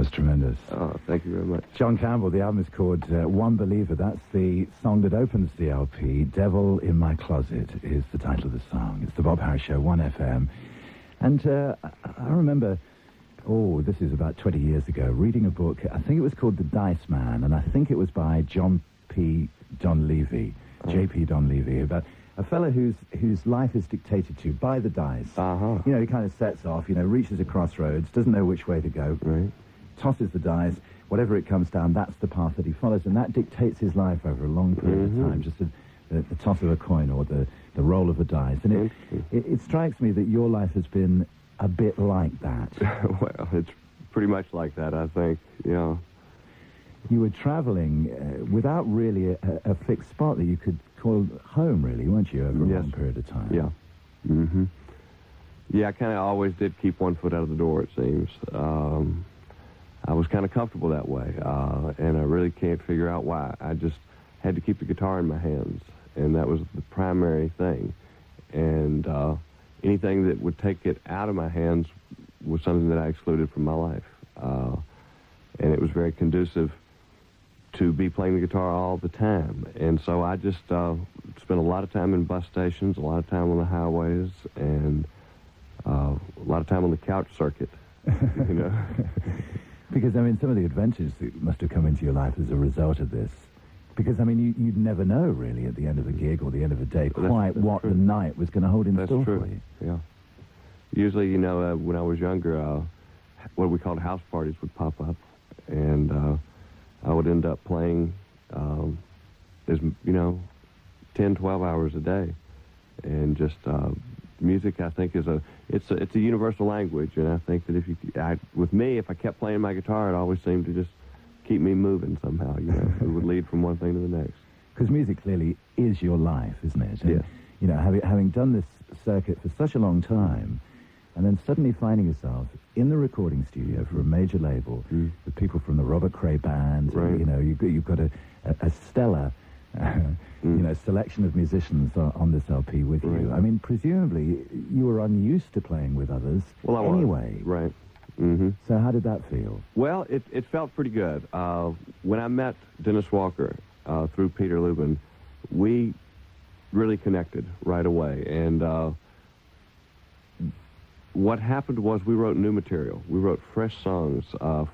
was tremendous. Oh, thank you very much. John Campbell, the album is called One Believer. That's the song that opens the LP. Devil in My Closet is the title of the song. It's the Bob Harris Show, 1FM. And I remember, this is about 20 years ago, reading a book. I think it was called The Dice Man, and I think it was by J.P. Donlevy, about a fellow whose life is dictated to by the dice. Uh-huh. You know, he kind of sets off, reaches a crossroads, doesn't know which way to go, right. Tosses the dice, whatever it comes down, that's the path that he follows, and that dictates his life over a long period of time, just the toss of a coin or the roll of a dice. And it strikes me that your life has been a bit like that. Well, it's pretty much like that, I think, yeah. You were traveling without really a fixed spot that you could call home, really, weren't you, over a long period of time? Yeah. Mm-hmm. Yeah, I kind of always did keep one foot out of the door, it seems. I was kind of comfortable that way, and I really can't figure out why. I just had to keep the guitar in my hands, and that was the primary thing. And anything that would take it out of my hands was something that I excluded from my life. And it was very conducive to be playing the guitar all the time. And so I just spent a lot of time in bus stations, a lot of time on the highways, and a lot of time on the couch circuit, you know. Because, I mean, some of the adventures that must have come into your life as a result of this. Because, I mean, you'd never know, really, at the end of a gig or the end of a day, quite what the night was going to hold in store for you. Yeah. Usually, you know, when I was younger, what we called house parties would pop up, and I would end up playing, 10, 12 hours a day. And just music, I think, is it's a universal language, and I think that with me, if I kept playing my guitar, it always seemed to just keep me moving somehow, you know. It would lead from one thing to the next. Because music clearly is your life, isn't it? And, yes. You know, having done this circuit for such a long time, and then suddenly finding yourself in the recording studio for a major label with people from the Robert Cray Band, right. And, you know, you've got a stellar, selection of musicians on this LP with you. I mean, presumably you were unused to playing with others anyway. Right. Mm-hmm. So how did that feel? Well, it felt pretty good. When I met Dennis Walker through Peter Lubin, we really connected right away. And what happened was we wrote new material. We wrote fresh songs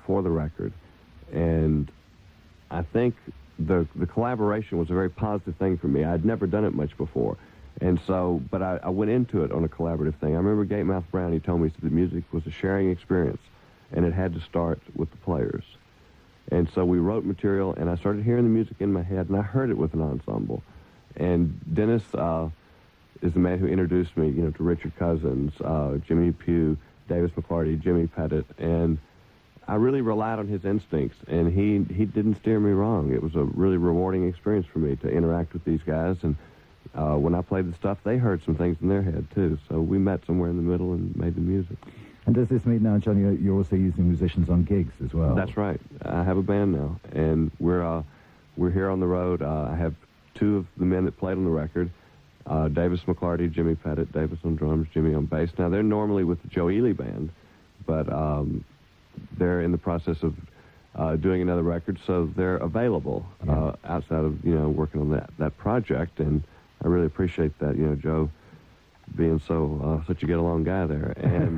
for the record. And I think the collaboration was a very positive thing for me. I'd never done it much before. And so, but I went into it on a collaborative thing. I remember Gatemouth Brown, he told me that music was a sharing experience, and it had to start with the players. And so we wrote material, and I started hearing the music in my head, and I heard it with an ensemble. And Dennis is the man who introduced me, you know, to Richard Cousins, Jimmy Pugh, Davis McClarty, Jimmy Pettit, and I really relied on his instincts, and he didn't steer me wrong. It was a really rewarding experience for me to interact with these guys, and when I played the stuff, they heard some things in their head, too. So we met somewhere in the middle and made the music. And does this mean now, John, you're also using musicians on gigs as well? That's right. I have a band now, and we're here on the road. I have two of the men that played on the record, Davis McClarty, Jimmy Pettit, Davis on drums, Jimmy on bass. Now, they're normally with the Joe Ely Band, but they're in the process of doing another record, so they're available outside of, you know, working on that project, and I really appreciate that, you know, Joe being such a get-along guy there. And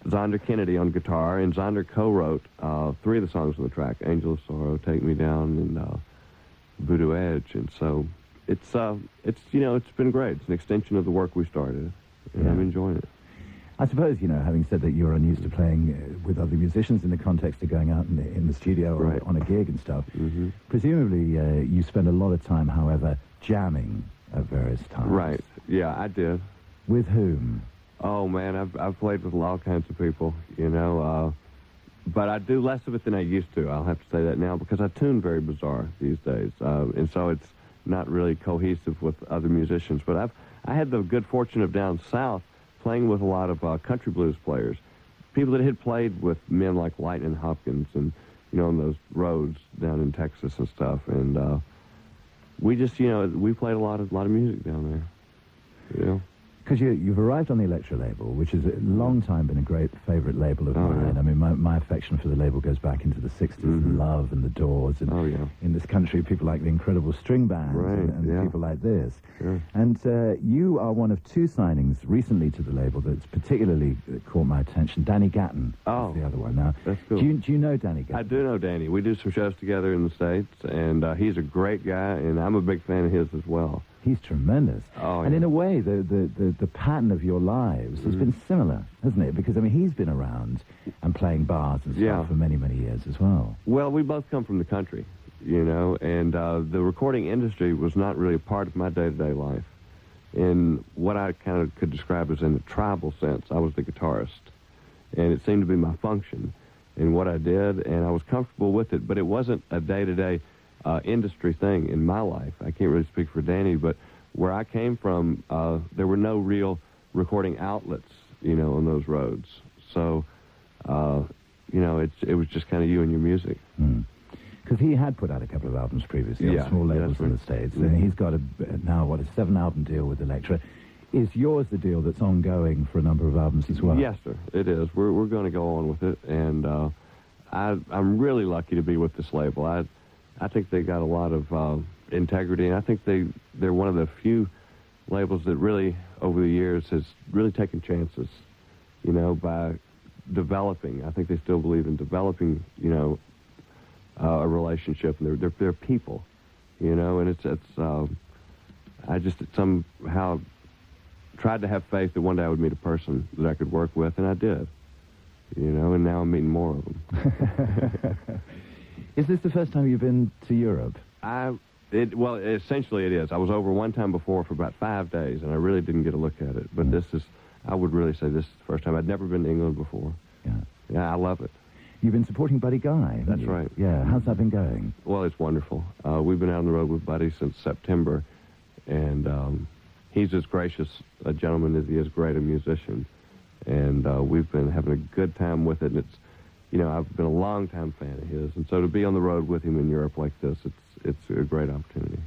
Zonder Kennedy on guitar, and Zonder co-wrote three of the songs on the track, Angel of Sorrow, Take Me Down, and Voodoo Edge. And so it's you know, it's been great. It's an extension of the work we started, and I'm enjoying it. I suppose, you know, having said that you're unused to playing with other musicians in the context of going out in the studio or on a gig and stuff, presumably you spend a lot of time, however, jamming at various times. Right. Yeah, I did. With whom? Oh, man, I've played with all kinds of people, you know, but I do less of it than I used to. I'll have to say that now, because I tune very bizarre these days, and so it's not really cohesive with other musicians. But I had the good fortune of down south playing with a lot of country blues players, people that had played with men like Lightning Hopkins and, you know, on those roads down in Texas and stuff. And we just, you know, we played a lot of music down there, you know. Because you've arrived on the Elektra label, which has a long time been a great favourite label of mine. Yeah. I mean, my affection for the label goes back into the 60s, and Love and the Doors, and in this country, people like the Incredible String Band and people like this. Sure. And you are one of two signings recently to the label that's particularly caught my attention. Danny Gatton is the other one. Now, that's cool. Do you know Danny Gatton? I do know Danny. We do some shows together in the States, and he's a great guy, and I'm a big fan of his as well. He's tremendous. Oh, and in a way, the pattern of your lives has been similar, hasn't it? Because, I mean, he's been around and playing bars and stuff for many, many years as well. Well, we both come from the country, you know, and the recording industry was not really a part of my day-to-day life. In what I kind of could describe as in a tribal sense, I was the guitarist, and it seemed to be my function in what I did, and I was comfortable with it, but it wasn't a day-to-day industry thing in my life. I can't really speak for Danny, but where I came from, there were no real recording outlets, you know, on those roads. So, you know, it was just kind of you and your music. Because he had put out a couple of albums previously on small labels in the States, and he's got a 7-album deal with Elektra. Is yours the deal that's ongoing for a number of albums as well? Yes, sir, it is. We're going to go on with it, and I'm really lucky to be with this label. I think they got a lot of integrity, and I think they're one of the few labels that really, over the years, has really taken chances, you know, by developing. I think they still believe in developing, you know, a relationship, and they're people, you know, and I just somehow tried to have faith that one day I would meet a person that I could work with, and I did, you know, and now I'm meeting more of them. Is this the first time you've been to Europe? Well, essentially it is. I was over one time before for about 5 days, and I really didn't get a look at it. But I would really say this is the first time. I'd never been to England before. Yeah, I love it. You've been supporting Buddy Guy. That's right. Yeah, how's that been going? Well, it's wonderful. We've been out on the road with Buddy since September, and he's as gracious a gentleman as he is great a musician. And we've been having a good time with it, and it's, you know, I've been a long-time fan of his, and so to be on the road with him in Europe like this, it's a great opportunity.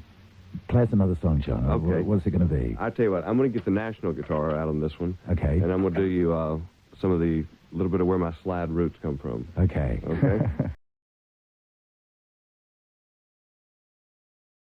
Play us another song, John. Okay. What's it going to be? I tell you what, I'm going to get the National guitar out on this one. Okay. And I'm going to do you some of the little bit of where my slide roots come from. Okay. Okay?